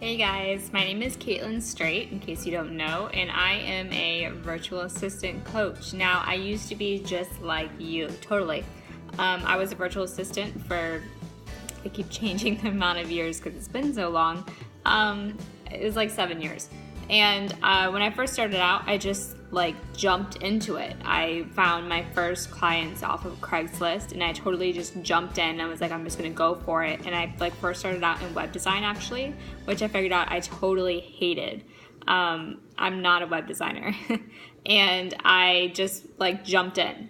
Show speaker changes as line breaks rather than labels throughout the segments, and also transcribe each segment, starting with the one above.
Hey guys, my name is Caitlin Straight, in case you don't know, and I am a virtual assistant coach. Now, I used to be just like you, totally. I was a virtual assistant for, I keep changing the amount of years because it's been so long. It was like 7 years. And when I first started out, I just jumped into it. I found my first clients off of Craigslist and I totally just jumped in. I was like, I'm just gonna go for it. And I first started out in web design actually, which I figured out I totally hated. I'm not a web designer. And I just jumped in.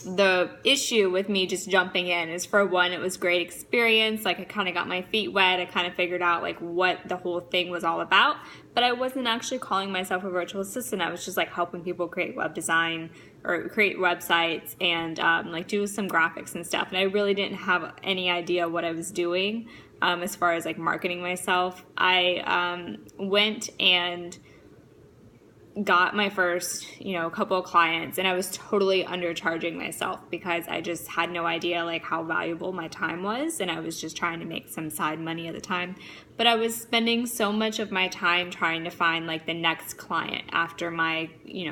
The issue with me just jumping in is, for one, it was great experience. I kind of got my feet wet. I kind of figured out what the whole thing was all about. But I wasn't actually calling myself a virtual assistant. I was just helping people create web design or create websites and do some graphics and stuff. And I really didn't have any idea what I was doing as far as marketing myself. I went and got my first, couple of clients, and I was totally undercharging myself because I just had no idea how valuable my time was, and I was just trying to make some side money at the time. But I was spending so much of my time trying to find the next client after my,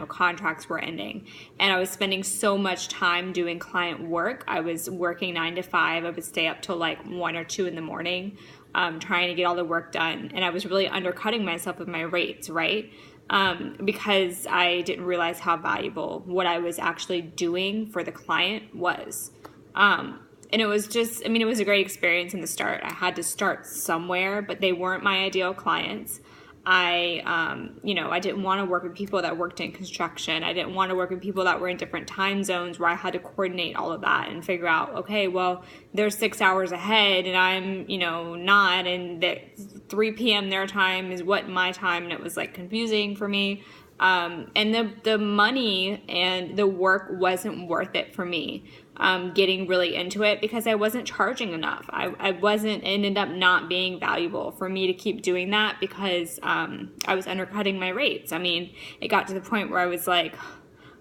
contracts were ending. And I was spending so much time doing client work. I was working 9 to 5. I would stay up till 1 or 2 in the morning trying to get all the work done. And I was really undercutting myself with my rates, right? Because I didn't realize how valuable what I was actually doing for the client was. And it was just, it was a great experience in the start. I had to start somewhere, but they weren't my ideal clients. I didn't want to work with people that worked in construction. I didn't want to work with people that were in different time zones where I had to coordinate all of that and figure out, okay, well, they're 6 hours ahead and I'm, not, and that 3 p.m. their time is what my time, and it was confusing for me. And the money and the work wasn't worth it for me. Getting really into it because I wasn't charging enough. I wasn't, it ended up not being valuable for me to keep doing that because I was undercutting my rates. It got to the point where I was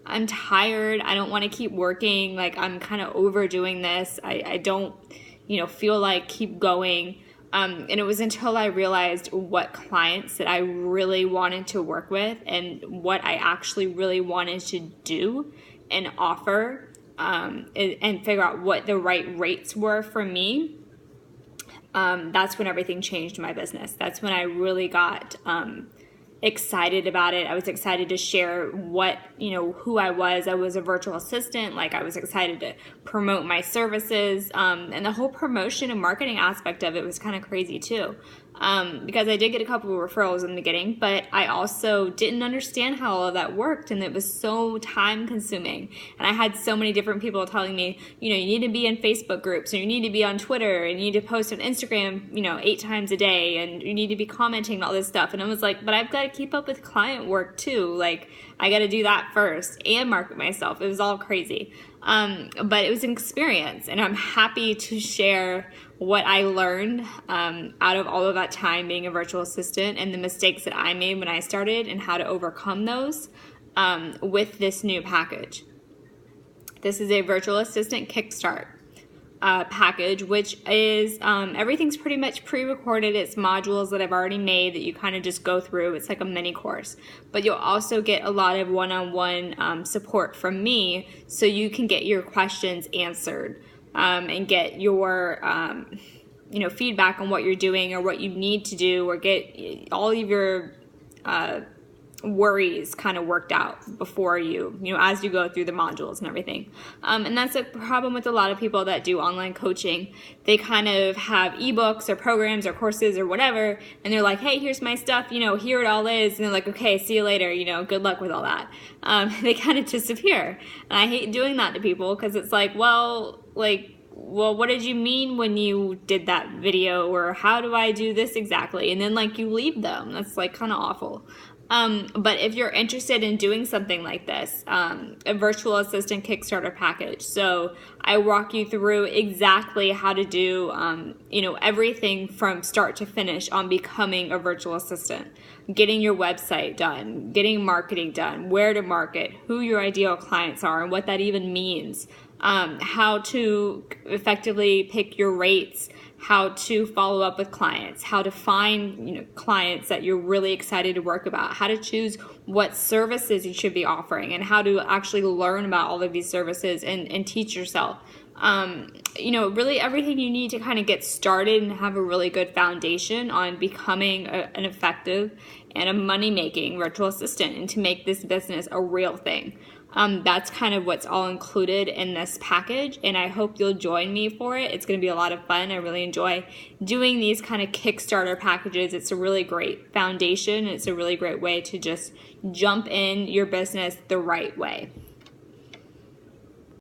I'm tired. I don't want to keep working. I'm kind of overdoing this. I don't, feel like keep going. And it was until I realized what clients that I really wanted to work with and what I actually really wanted to do and offer, and figure out what the right rates were for me. That's when everything changed in my business. That's when I really got excited about it. I was excited to share what, who I was. I was a virtual assistant. I was excited to promote my services. And the whole promotion and marketing aspect of it was kind of crazy too. Because I did get a couple of referrals in the beginning, but I also didn't understand how all of that worked, and it was so time consuming. And I had so many different people telling me, you need to be in Facebook groups, or you need to be on Twitter, and you need to post on Instagram, 8 times a day, and you need to be commenting all this stuff. And I was but I've got to keep up with client work too. I got to do that first and market myself. It was all crazy. But it was an experience, and I'm happy to share what I learned out of all of that time being a virtual assistant and the mistakes that I made when I started and how to overcome those with this new package. This is a virtual assistant kickstart package, which is everything's pretty much pre-recorded. It's modules that I've already made that you kind of just go through. It's like a mini course, but you'll also get a lot of one-on-one support from me, so you can get your questions answered and get your feedback on what you're doing or what you need to do, or get all of your worries kind of worked out before as you go through the modules and everything. And that's a problem with a lot of people that do online coaching. They kind of have ebooks or programs or courses or whatever, and they're hey, here's my stuff, here it all is. And they're okay, see you later, good luck with all that. They kind of disappear. And I hate doing that to people because it's well, what did you mean when you did that video? Or how do I do this exactly? And then you leave them. That's kind of awful. But if you're interested in doing something like this, a virtual assistant Kickstarter package. So I walk you through exactly how to do, everything from start to finish on becoming a virtual assistant, getting your website done, getting marketing done, where to market, who your ideal clients are, and what that even means, how to effectively pick your rates, how to follow up with clients, how to find clients that you're really excited to work about, how to choose what services you should be offering, and how to actually learn about all of these services and teach yourself. Really everything you need to kind of get started and have a really good foundation on becoming an effective and a money-making virtual assistant, and to make this business a real thing. That's kind of what's all included in this package, and I hope you'll join me for it. It's going to be a lot of fun. I really enjoy doing these kind of Kickstarter packages. It's a really great foundation. It's a really great way to just jump in your business the right way.